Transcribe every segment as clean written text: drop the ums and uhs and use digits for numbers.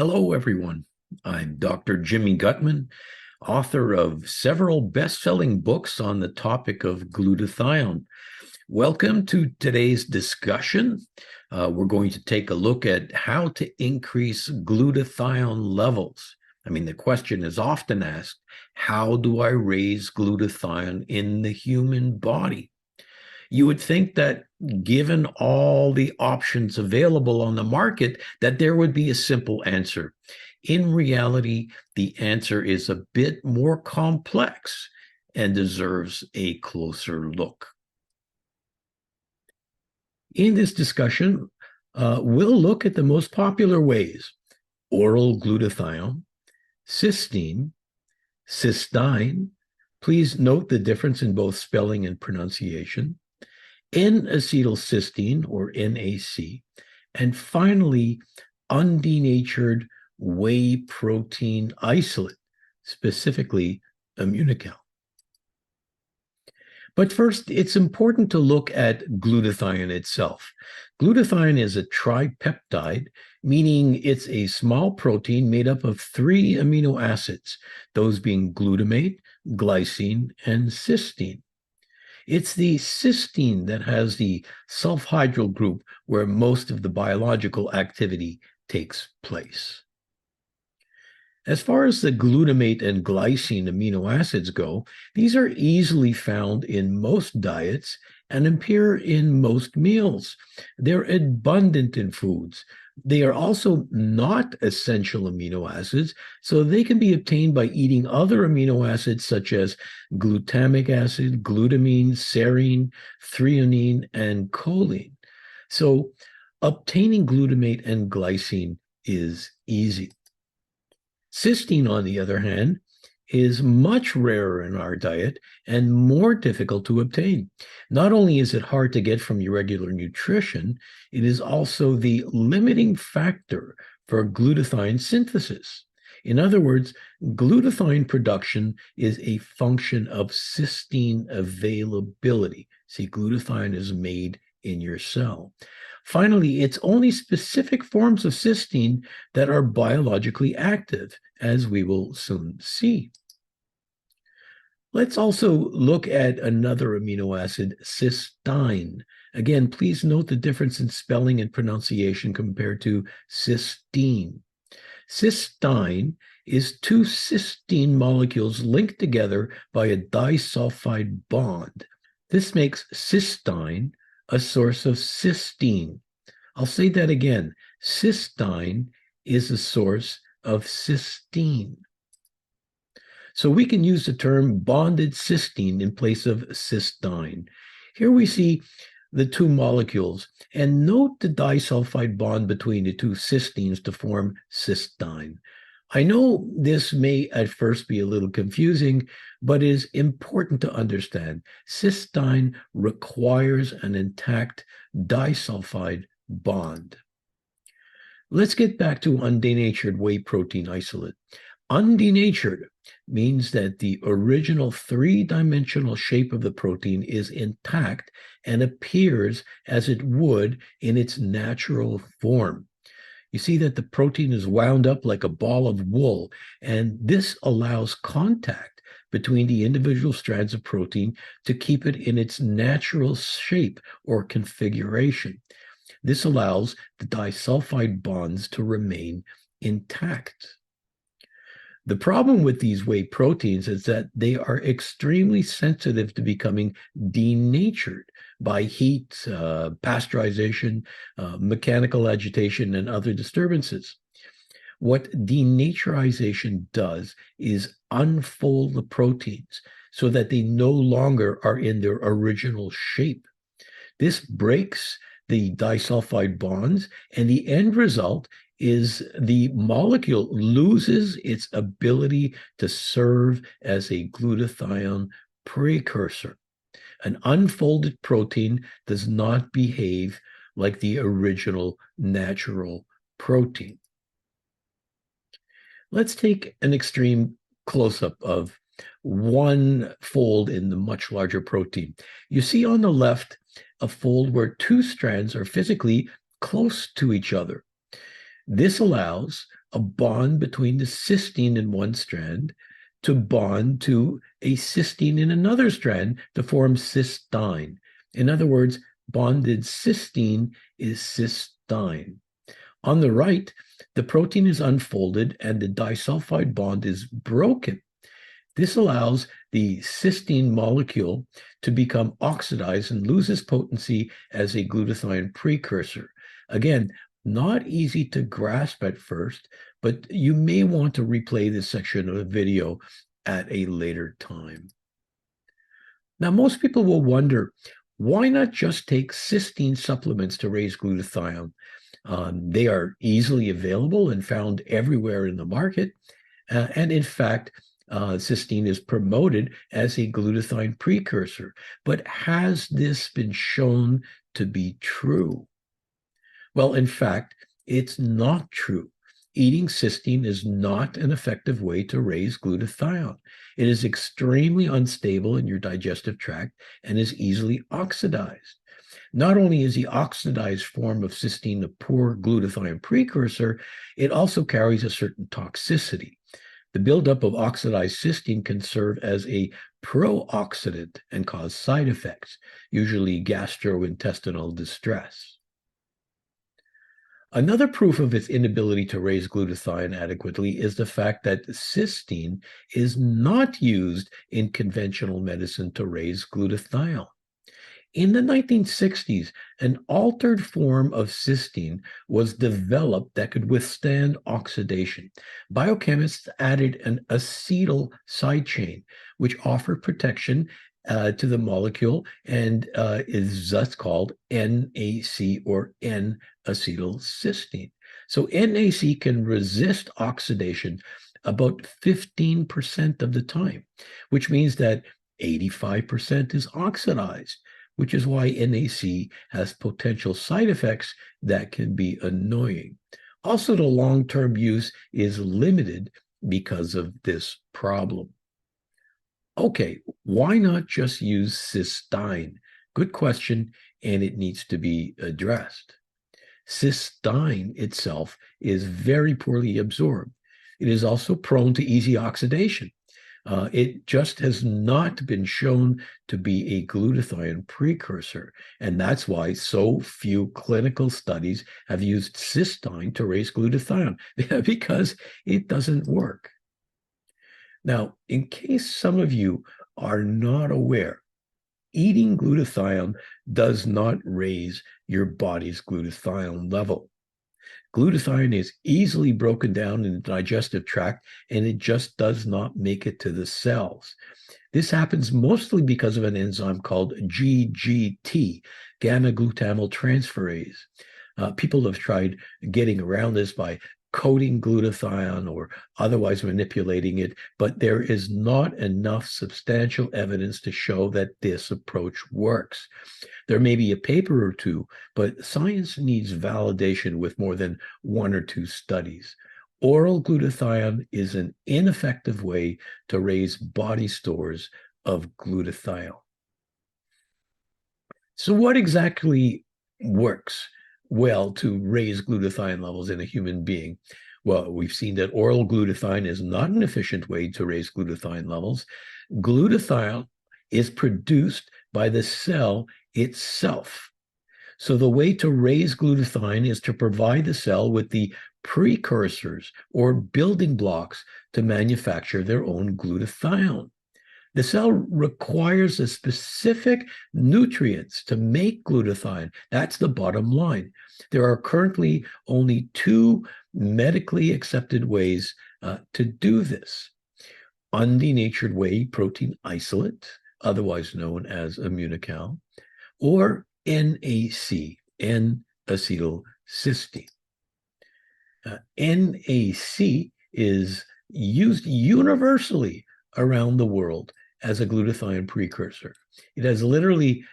Hello, everyone. I'm Dr. Jimmy Gutman, author of several best-selling books on the topic of glutathione. Welcome to today's discussion. We're going to take a look at how to increase glutathione levels. The question is often asked, how do I raise glutathione in the human body? You would think that given all the options available on the market, that there would be a simple answer. In reality, the answer is a bit more complex and deserves a closer look. In this discussion, we'll look at the most popular ways: oral glutathione, cysteine, cysteine. Please note the difference in both spelling and pronunciation. N-acetylcysteine, or NAC, and finally, undenatured whey protein isolate, specifically Immunical. But first, it's important to look at glutathione itself. Glutathione is a tripeptide, meaning it's a small protein made up of 3 amino acids, those being glutamate, glycine, and cysteine. It's the cysteine that has the sulfhydryl group where most of the biological activity takes place. As far as the glutamate and glycine amino acids go, these are easily found in most diets and appear in most meals. They're abundant in foods. They are also not essential amino acids, so they can be obtained by eating other amino acids such as glutamic acid, glutamine, serine, threonine, and choline. So obtaining glutamate and glycine is easy. Cysteine, on the other hand, is much rarer in our diet and more difficult to obtain. Not only is it hard to get from your regular nutrition, it is also the limiting factor for glutathione synthesis. In other words, glutathione production is a function of cysteine availability. See, glutathione is made in your cell. Finally, it's only specific forms of cysteine that are biologically active, as we will soon see. Let's also look at another amino acid, cysteine. Again, please note the difference in spelling and pronunciation compared to cysteine. Cysteine is 2 cysteine molecules linked together by a disulfide bond. This makes cysteine a source of cysteine. I'll say that again. Cysteine is a source of cysteine. So we can use the term bonded cysteine in place of cysteine. Here we see the 2 molecules, and note the disulfide bond between the 2 cysteines to form cysteine. I know this may at first be a little confusing, but it is important to understand. Cysteine requires an intact disulfide bond. Let's get back to undenatured whey protein isolate. Undenatured means that the original 3-dimensional shape of the protein is intact and appears as it would in its natural form. You see that the protein is wound up like a ball of wool, and this allows contact between the individual strands of protein to keep it in its natural shape or configuration. This allows the disulfide bonds to remain intact. The problem with these whey proteins is that they are extremely sensitive to becoming denatured by heat, pasteurization, mechanical agitation, and other disturbances. What denaturization does is unfold the proteins so that they no longer are in their original shape. This breaks the disulfide bonds, and the end result is the molecule loses its ability to serve as a glutathione precursor. An unfolded protein does not behave like the original natural protein. Let's take an extreme close-up of one fold in the much larger protein. You see on the left a fold where 2 strands are physically close to each other. This allows a bond between the cysteine in one strand to bond to a cysteine in another strand to form cysteine. In other words, bonded cysteine is cysteine. On the right, the protein is unfolded and the disulfide bond is broken. This allows the cysteine molecule to become oxidized and loses potency as a glutathione precursor. Again, not easy to grasp at first, but you may want to replay this section of the video at a later time. Now, most people will wonder, why not just take cysteine supplements to raise glutathione? They are easily available and found everywhere in the market. And in fact, cysteine is promoted as a glutathione precursor. But has this been shown to be true? Well, in fact, it's not true. Eating cysteine is not an effective way to raise glutathione. It is extremely unstable in your digestive tract and is easily oxidized. Not only is the oxidized form of cysteine a poor glutathione precursor, it also carries a certain toxicity. The buildup of oxidized cysteine can serve as a pro-oxidant and cause side effects, usually gastrointestinal distress. Another proof of its inability to raise glutathione adequately is the fact that cysteine is not used in conventional medicine to raise glutathione. In the 1960s, an altered form of cysteine was developed that could withstand oxidation. Biochemists added an acetyl side chain, which offered protection to the molecule and is thus called NAC or N-acetylcysteine. So NAC can resist oxidation about 15% of the time, which means that 85% is oxidized, which is why NAC has potential side effects that can be annoying. Also, the long-term use is limited because of this problem. Okay, why not just use cysteine? Good question, and it needs to be addressed. Cysteine itself is very poorly absorbed. It is also prone to easy oxidation. It just has not been shown to be a glutathione precursor, and that's why so few clinical studies have used cysteine to raise glutathione, because it doesn't work. Now, in case some of you are not aware, eating glutathione does not raise your body's glutathione level. Glutathione is easily broken down in the digestive tract, and it just does not make it to the cells. This happens mostly because of an enzyme called GGT, gamma-glutamyl-transferase. People have tried getting around this by coating glutathione or otherwise manipulating it, but there is not enough substantial evidence to show that this approach works. There may be a paper or two, but science needs validation with more than one or two studies. Oral glutathione is an ineffective way to raise body stores of glutathione. So what exactly works well to raise glutathione levels in a human being? Well, we've seen that oral glutathione is not an efficient way to raise glutathione levels. Glutathione is produced by the cell itself. So the way to raise glutathione is to provide the cell with the precursors or building blocks to manufacture their own glutathione. The cell requires a specific nutrients to make glutathione. That's the bottom line. There are currently only two medically accepted ways to do this. Undenatured whey protein isolate, otherwise known as Immunical, or NAC, N-acetylcysteine. NAC is used universally around the world as a glutathione precursor. It has literally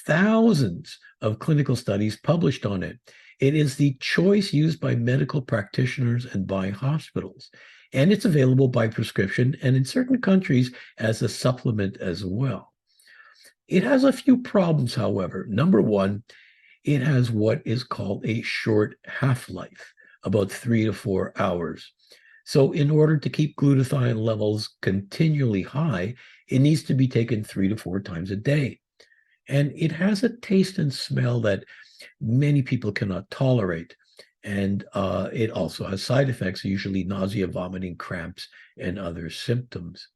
thousands of clinical studies published on it. It is the choice used by medical practitioners and by hospitals. And it's available by prescription and in certain countries as a supplement as well. It has a few problems, however. Number one, it has what is called a short half-life. about 3 to 4 hours. So in order to keep glutathione levels continually high, it needs to be taken 3 to 4 times a day. And it has a taste and smell that many people cannot tolerate. And it also has side effects, usually nausea, vomiting, cramps, and other symptoms.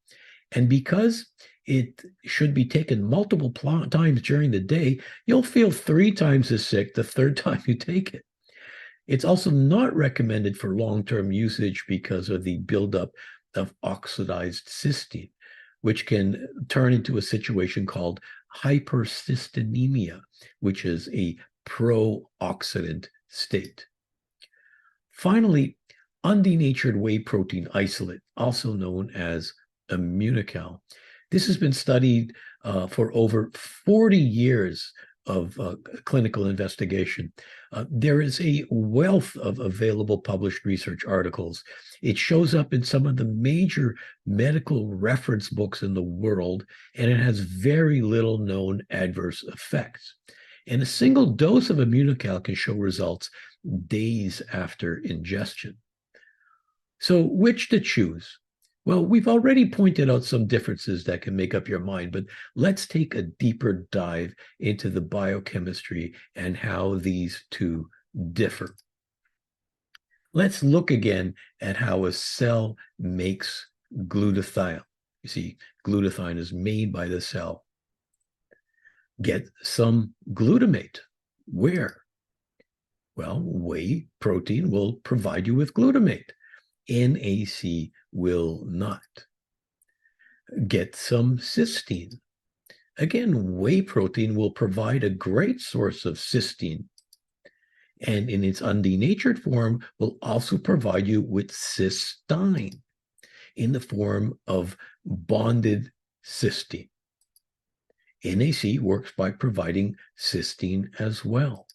And because it should be taken multiple times during the day, you'll feel 3 times as sick the third time you take it. It's also not recommended for long-term usage because of the buildup of oxidized cysteine, which can turn into a situation called hypercystinemia, which is a pro-oxidant state. Finally, undenatured whey protein isolate, also known as Immunical. This has been studied for over 40 years of clinical investigation. There is a wealth of available published research articles. It shows up in some of the major medical reference books in the world, and it has very little known adverse effects. And a single dose of Immunical can show results days after ingestion. So which to choose? Well, we've already pointed out some differences that can make up your mind, but let's take a deeper dive into the biochemistry and how these two differ. Let's look again at how a cell makes glutathione. You see, glutathione is made by the cell. Get some glutamate. Where? Well, whey protein will provide you with glutamate. NAC will not. Get some cysteine. Again, whey protein will provide a great source of cysteine, and in its undenatured form will also provide you with cysteine in the form of bonded cysteine. NAC works by providing cysteine as well.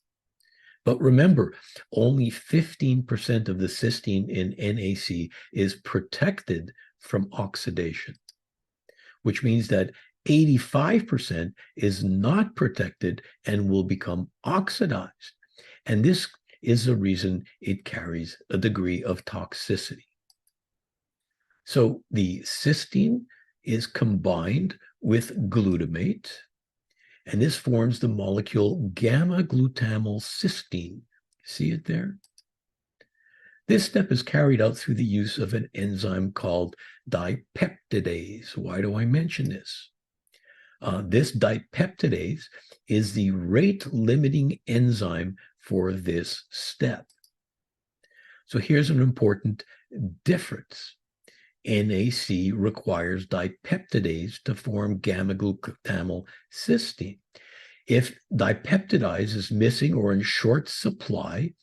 But remember, only 15% of the cysteine in NAC is protected from oxidation, which means that 85% is not protected and will become oxidized. And this is the reason it carries a degree of toxicity. So the cysteine is combined with glutamate, and this forms the molecule gamma-glutamyl-cysteine. See it there? This step is carried out through the use of an enzyme called dipeptidase. Why do I mention this? This dipeptidase is the rate-limiting enzyme for this step. So here's an important difference. NAC requires dipeptidase to form gamma-glutamyl-cysteine. If dipeptidase is missing or in short supply,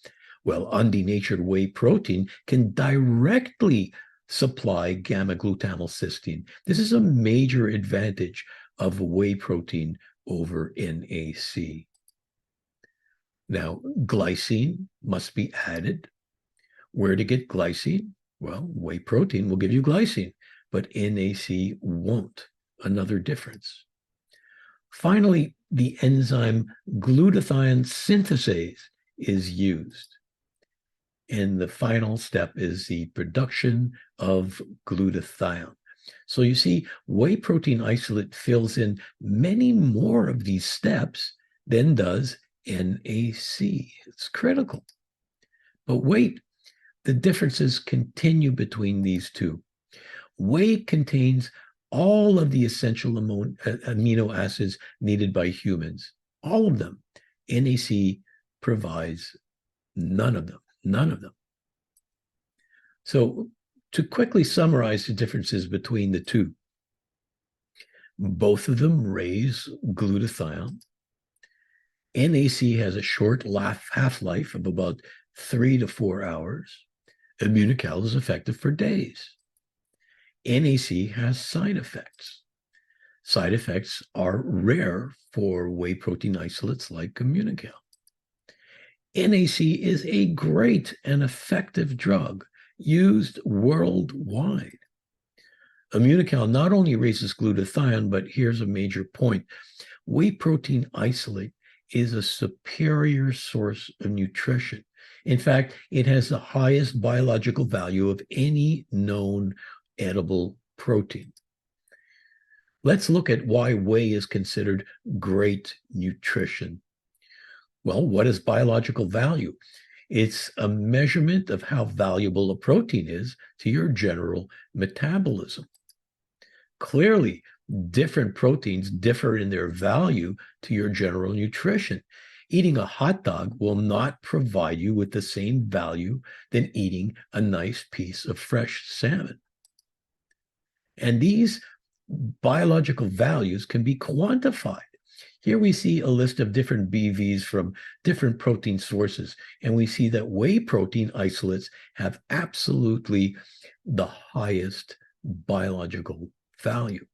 well, undenatured whey protein can directly supply gamma-glutamyl-cysteine. This is a major advantage of whey protein over NAC. Now, glycine must be added. Where to get glycine? Well, whey protein will give you glycine, but NAC won't. Another difference. Finally, the enzyme glutathione synthase is used. And the final step is the production of glutathione. So you see, whey protein isolate fills in many more of these steps than does NAC. It's critical. But wait, the differences continue between these two. Whey contains all of the essential amino acids needed by humans, all of them. NAC provides none of them. None of them. So to quickly summarize the differences between the two, both of them raise glutathione. NAC has a short half-life of about 3 to 4 hours. Immunical is effective for days. NAC has side effects. Side effects are rare for whey protein isolates like Immunical. NAC is a great and effective drug used worldwide. Immunical not only raises glutathione, but here's a major point. Whey protein isolate is a superior source of nutrition. In fact, it has the highest biological value of any known edible protein. Let's look at why whey is considered great nutrition. Well, what is biological value? It's a measurement of how valuable a protein is to your general metabolism. Clearly, different proteins differ in their value to your general nutrition. Eating a hot dog will not provide you with the same value than eating a nice piece of fresh salmon. And these biological values can be quantified. Here we see a list of different BVs from different protein sources, and we see that whey protein isolates have absolutely the highest biological value.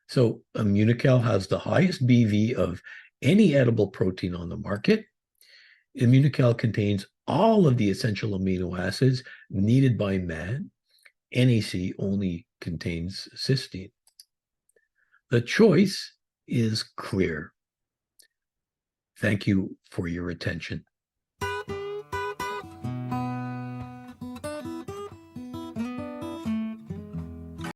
So Immunical has the highest BV of any edible protein on the market. Immunical contains all of the essential amino acids needed by man. NAC only contains cysteine. The choice is clear. Thank you for your attention.